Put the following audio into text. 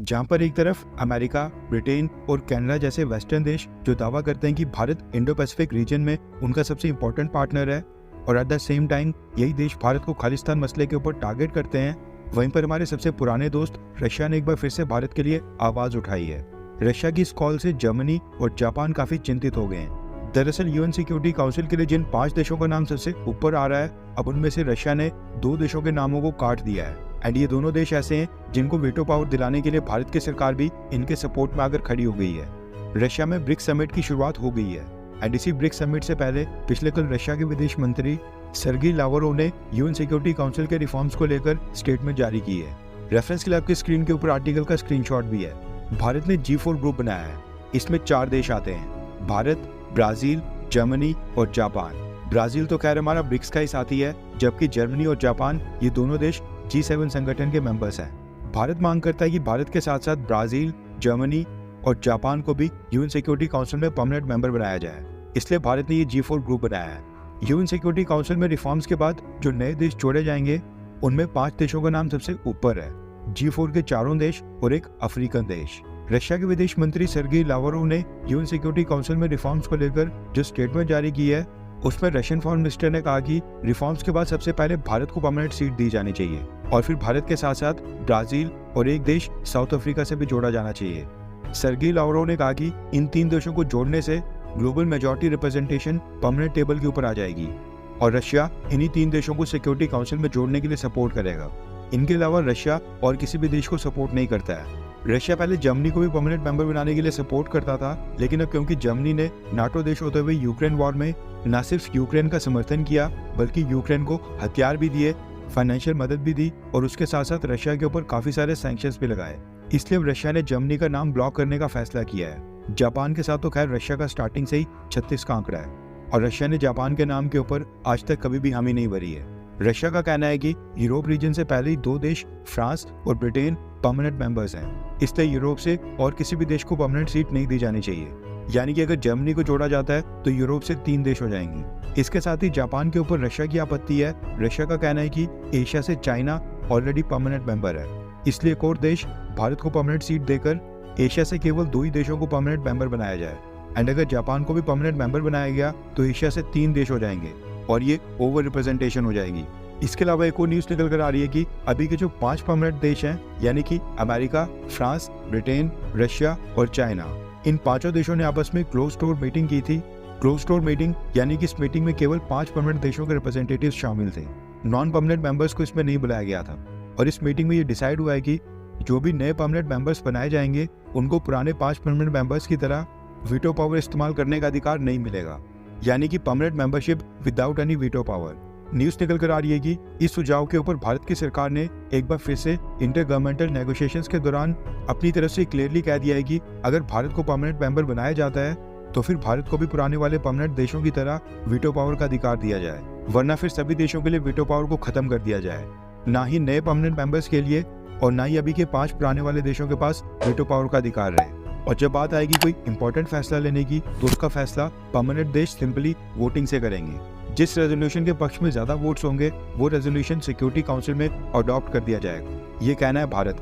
जहां पर एक तरफ अमेरिका, ब्रिटेन और कनाडा जैसे वेस्टर्न देश जो दावा करते हैं कि भारत इंडो पैसिफिक रीजन में उनका सबसे इम्पोर्टेंट पार्टनर है, और एट द सेम टाइम यही देश भारत को खालिस्तान मसले के ऊपर टारगेट करते हैं, वहीं पर हमारे सबसे पुराने दोस्त रशिया ने एक बार फिर से भारत के लिए आवाज उठाई है। रशिया की इस कॉल से जर्मनी और जापान काफी चिंतित हो गए हैं। दरअसल यूएन सिक्योरिटी काउंसिल के लिए जिन 5 देशों का नाम सबसे ऊपर आ रहा है, अब उनमें से रशिया ने 2 देशों के नामों को काट दिया है। एंड ये दोनों देश ऐसे हैं जिनको वीटो पावर दिलाने के लिए भारत की सरकार भी इनके सपोर्ट में आकर खड़ी हो गई है। रशिया में ब्रिक्स समिट की शुरुआत हो गई है। एंड इसी ब्रिक्स समिट से पहले पिछले कल रशिया के विदेश मंत्री सर्गी लावरोव ने यूएन सिक्योरिटी काउंसिल के रिफॉर्म्स को लेकर स्टेटमेंट जारी की है। रेफरेंस के लिए आपकी स्क्रीन के ऊपर आर्टिकल का स्क्रीनशॉट भी है। भारत ने G4 ग्रुप बनाया है। इसमें 4 देश आते हैं, भारत, ब्राजील, जर्मनी और जापान। ब्राजील तो खैर हमारा ब्रिक्स का ही साथी है, जबकि जर्मनी और जापान ये दोनों देश G7 संगठन के मेंबर्स हैं। भारत मांग करता है कि भारत के साथ साथ ब्राजील, जर्मनी और जापान को भी यूएन सिक्योरिटी काउंसिल में परमानेंट मेंबर बनाया जाए, इसलिए भारत ने ये G4 ग्रुप बनाया है। यूएन सिक्योरिटी काउंसिल में रिफॉर्म्स के बाद जो नए देश जोड़े जाएंगे उनमें 5 देशों का नाम सबसे ऊपर है, G4 के 4 देश और एक अफ्रीकन देश। रशिया के विदेश मंत्री सर्गी लावरोव ने यूएन सिक्योरिटी काउंसिल में रिफॉर्म्स को लेकर जो स्टेटमेंट जारी की है, उसमें रशियन फॉरेन मिनिस्टर ने कहा कि रिफॉर्म्स के बाद सबसे पहले भारत को परमानेंट सीट दी जानी चाहिए और फिर भारत के साथ साथ ब्राजील और एक देश साउथ अफ्रीका से भी जोड़ा जाना चाहिए। सर्गी लावरोव ने कहा कि इन 3 देशों को जोड़ने से global majority representation permanent table के ऊपर आ जाएगी और रशिया इन्हीं 3 देशों को सिक्योरिटी काउंसिल में जोड़ने के लिए सपोर्ट करेगा। इनके अलावा रशिया और किसी भी देश को सपोर्ट नहीं करता है। रशिया पहले जर्मनी को भी परमानेंट मेंबर बनाने के लिए सपोर्ट करता था, लेकिन अब क्योंकि जर्मनी ने नाटो देश होते हुए यूक्रेन वॉर में न सिर्फ यूक्रेन का समर्थन किया बल्कि यूक्रेन को हथियार भी दिए, फाइनेंशियल मदद भी दी और उसके साथ साथ रशिया के ऊपर काफी सारे सैंक्शंस भी लगाए, इसलिए अब रशिया ने जर्मनी का नाम ब्लॉक करने का फैसला किया है। जापान के साथ तो खैर रशिया का स्टार्टिंग से ही 36 का आंकड़ा है और रशिया ने जापान के नाम के ऊपर आज तक कभी भी हामी नहीं भरी है। रशिया का कहना है कि यूरोप रीजन से पहले ही 2 देश फ्रांस और ब्रिटेन परमानेंट मेंबर्स हैं, इसलिए यूरोप से और किसी भी देश को परमानेंट सीट नहीं दी जानी चाहिए। यानी कि अगर जर्मनी को जोड़ा जाता है तो यूरोप से 3 देश हो जाएंगे। इसके साथ ही जापान के ऊपर रशिया की आपत्ति है। रशिया का कहना है कि एशिया से चाइना ऑलरेडी परमानेंट मेंबर है, इसलिए एक और देश भारत को परमानेंट सीट देकर एशिया से केवल 2 ही देशों को परमानेंट मेंबर बनाया जाए। एंड अगर जापान को भी परमानेंट मेंबर बनाया गया तो एशिया से 3 देश हो जाएंगे और ये ओवर रिप्रेजेंटेशन हो जाएगी। इसके अलावा एक और न्यूज निकल कर आ रही है कि अभी के जो 5 परमानेंट देश हैं, यानी कि अमेरिका, फ्रांस, ब्रिटेन, रशिया और चाइना, इन 5 देशों ने आपस में क्लोज डोर मीटिंग की थी। क्लोज डोर मीटिंग यानी कि इस मीटिंग में केवल 5 परमानेंट देशों के रिप्रेजेंटेटिव शामिल थे, नॉन परमानेंट मेंबर्स को इसमें नहीं बुलाया गया था। और इस मीटिंग में ये डिसाइड हुआ है कि जो भी नए परमानेंट मेंबर्स बनाए जाएंगे उनको पुराने 5 परमानेंट मेंबर्स की तरह वीटो पावर इस्तेमाल करने का अधिकार नहीं मिलेगा, यानी कि permanent membership without any veto power. News निकल कर आ रही है कि इस सुझाव के ऊपर भारत की सरकार ने एक बार फिर से इंटर गवर्नमेंटल नेगोशिएशंस के दौरान अपनी तरफ से क्लियरली कह दिया है कि अगर भारत को परमानेंट मेंबर बनाया जाता है तो फिर भारत को भी पुराने वाले परमानेंट देशों की तरह वीटो पावर का अधिकार दिया जाए, वरना फिर सभी देशों के लिए वीटो पावर को खत्म कर दिया जाए। ना ही नए परमानेंट मेंबर्स के लिए और ना ही अभी के 5 पुराने वाले देशों के पास वीटो पावर का अधिकार रहे। और जब बात आएगी कोई इंपॉर्टेंट फैसला लेने की तो उसका फैसला परमानेंट देश सिंपली वोटिंग से करेंगे। जिस रेजोल्यूशन के पक्ष में ज्यादा वोट्स होंगे वो रेजोल्यूशन सिक्योरिटी काउंसिल में अडॉप्ट कर दिया जाएगा, ये कहना है भारत का।